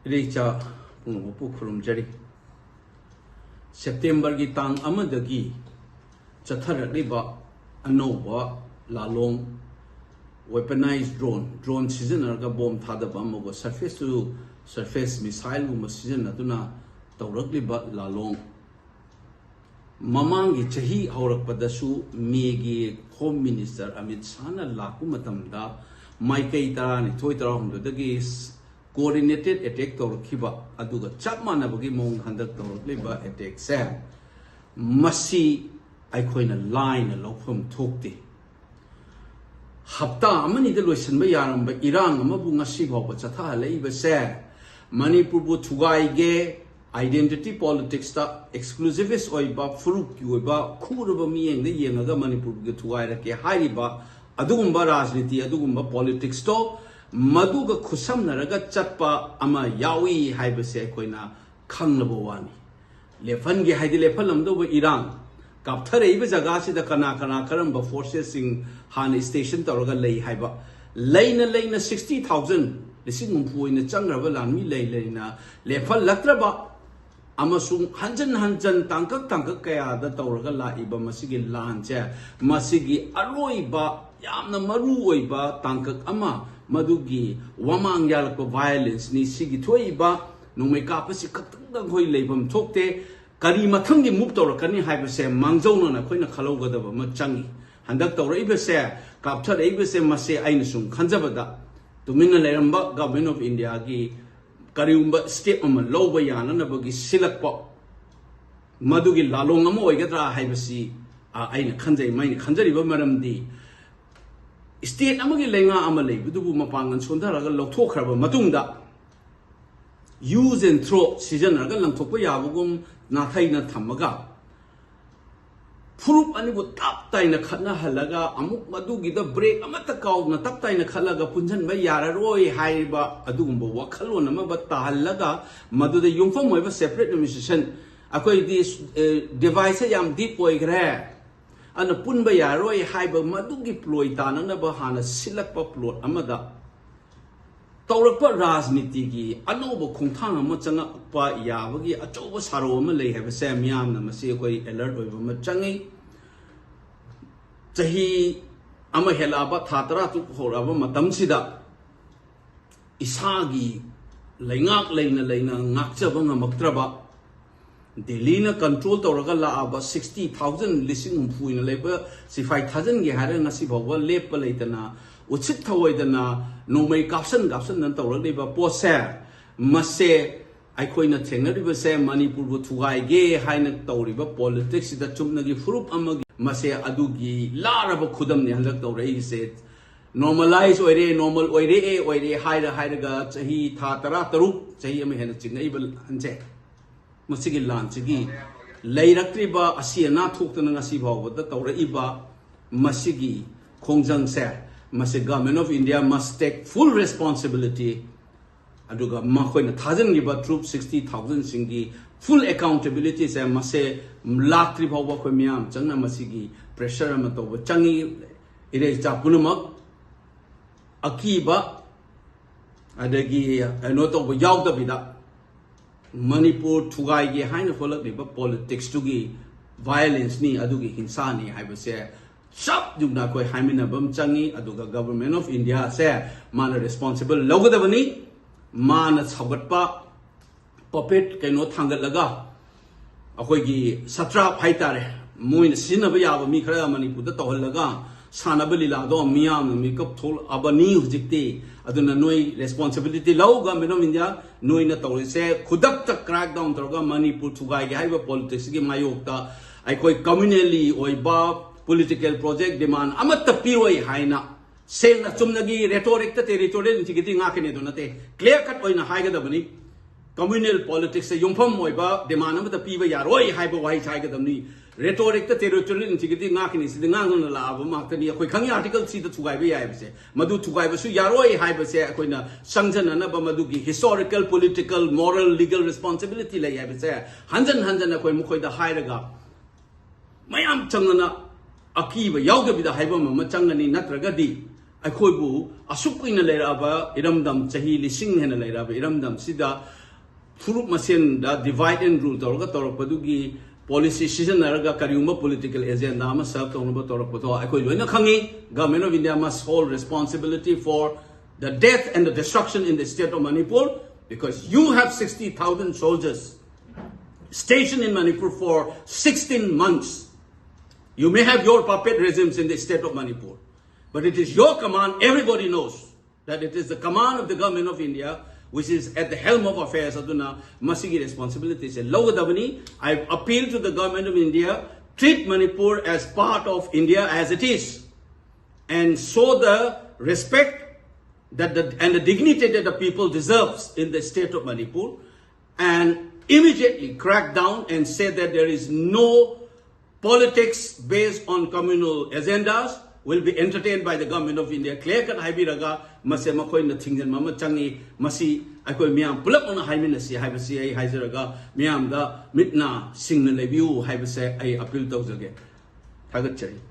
Richa Punupu Kurumjari September Gitang Amadagi Chathara Riba Anova Lalong weaponized drone season arga bomb thada bam surface to surface missile gum season aduna tawrakli ba lalong mamangi chahi haurakpadasu megi home minister Amit Shah na laku matamda maikai tarani thoi tarahum dagi coordinated attack tawrakhiba aduga chap manabagi mong handak tawrakli ba attack se masi aikoina line lokhom thokti Hapta amani the lotion by Yaram by Iran, Mabunga Sigo, Chata, Labor Sir, Manipur Tugai Gay, identity politics, exclusivist Oiba, Furuk, Yuba, Kuraba me and the Yanga Manipur Tugai, Hariba, Adumba Rajniti, Adumba politics, Maduga Kusam Naraga Chapa, Ama Yawi, Hibase Koina, Kanglabawani. Lefangi Hadilepalam do Iran. Kapthare ibe jagasi da kana karamba forces sing han station tawraga lei haiba leina 60,000 lising umpu ina changraba lanmi leina lefal latraba amasung hanjan tangkak kaya da tawraga la iba masigi lanche masigi aroiba yamna maru oiba tangkak ama madugi wamang yalko violence ni sigi thoiba nungmei kapasi katang hoi leibam thokte Kari matangi move to Kani Hibase, Mangzona, Quina Kaloga, Machangi, and Dr. Ibase, captured Ibase Mase Ainsum, Kanzabada, Domina Leramba, Government of India, Kariumba, State on Lobayan, and Abagi Silakpo, Madugi Lalongamo, Gatra Hibasi, Aina Kanze, Mine Kanzari, Madam D. State Amagi Lenga Amale, Vidu Mapang and Sundara, Lotoka, Matunda. Use and throw season Agalang Tokoyavugum, Nataina Tamaga. Furup Anibu Taptaina Kana Halaga, Amuk Madugi the break, Amatakau, Nataptaina Kalaga, Punjan Bayara, Roy, Haiba, Adumbo, Wakalona, but Tahalaga, Madu the Yumfam ever separate musician. Akoi this device yam deep boy gra. And a Punbaya, Roy, Haiba, Madugi Ploitana, Bahana, Silapa Plot, Amada. Tawrakpa Rajniti gi anoba khongthang ama changakpa yabagi achoba saro ama lei haba se miyam na masi koi alert oiba ma changi chahi ama helaba thatara tu horaba matam sida isagi leingak leina ngakchaba ngamaktraba Delhi na control tawraga laaba 60,000 lising umpuina leba 65,000 gi hare ngasi bhawa lepa leitana Uchit Tawaidana, no may caption, and Tawraliba Poser, Mase, I coin a teneriba say, Manipur Tugai gay, Hainak Tauriba, politics, the Chumnagi Frup Amagi, Mase Adugi, Laraba Kudam, the Halak said, normalize oire, normal oire, hide he Tatara, Tarup, Sayam Henaching, able and check. Musiki Lansigi, Layrakriba, Asiana took the Nasiba, with the Tauraiba, Masigi, Kongjang Ser. Must government of India must take full responsibility. Aduga Mahoina 1,000 giba troops 60,000 singi full accountability say must say lakri bhawa ko miyam changna masigi pressure amato changi ire chapunumak akiba adagi anoto yaw da bida Manipur Tugai gi haina folak liba politics tugi violence ni adugi hinsa ni haiba se Shop do not quite Hamina Bumchangi, Aduga government of India, say, man responsible, Logadavani, man at Sabatpa, puppet, cannot Tangalaga. Akogi, Satrap Haitare, Moon Sinabaya, Mikra Mani put the Tohalaga, Sanabili Lado, Miam, Mikop told Abani Dictate, Aduna Nui responsibility, low government of India, knowing that all say, Kudakta crackdown, Toga, Mani put to Gai, Hiva politics, Mayokta, I quite communally, Oiba. Political project demand amatta piroi haina sel na chumnagi rhetoric ta territorial intigity ngakene donate clear cut oina haiga dabani communal politics se yumpham moiba demand amatta piba yaroi haiba wai haiga dabni rhetoric ta territorial intigity ngakene sid ngang na laba maktani akoi khangi article si da thugai ba yai bse madu thugai ba su yaroi haiba se akoina sangjana na ba madu gi historical political moral legal responsibility la yai bse hanjan akoi mukhoi da hairaga mayam changna Akiba Yauga Hibam Machangani Natragadi Akoibu, Asuk in a leraba, Iramdam, Chahi, Lising and a leraba, Iramdam, Sida, Furuk Masin, that divide and rule, Torga Toropadugi, policy, Shisan Naraga, Kariuma, political agenda, myself, Tonoba Toropato, Akoibu, in a Kangi, government of India must hold responsibility for the death and the destruction in the state of Manipur, because you have 60,000 soldiers stationed in Manipur for 16 months. You may have your puppet regimes in the state of Manipur, but it is your command. Everybody knows that it is the command of the government of India which is at the helm of affairs. Aduna masigi responsibilities. I appeal to the government of India, treat Manipur as part of India as it is, and show the respect that and the dignity that the people deserves in the state of Manipur, and immediately crack down and say that there is no politics based on communal agendas will be entertained by the government of India. Clear cut haibiraga mase makoi na thingjan mama changi masi akoi miam pulak ona haiminasi haibasi ai haizaraga miam da mitna singna lebiu haibase ai appeal tawjage thagat chari.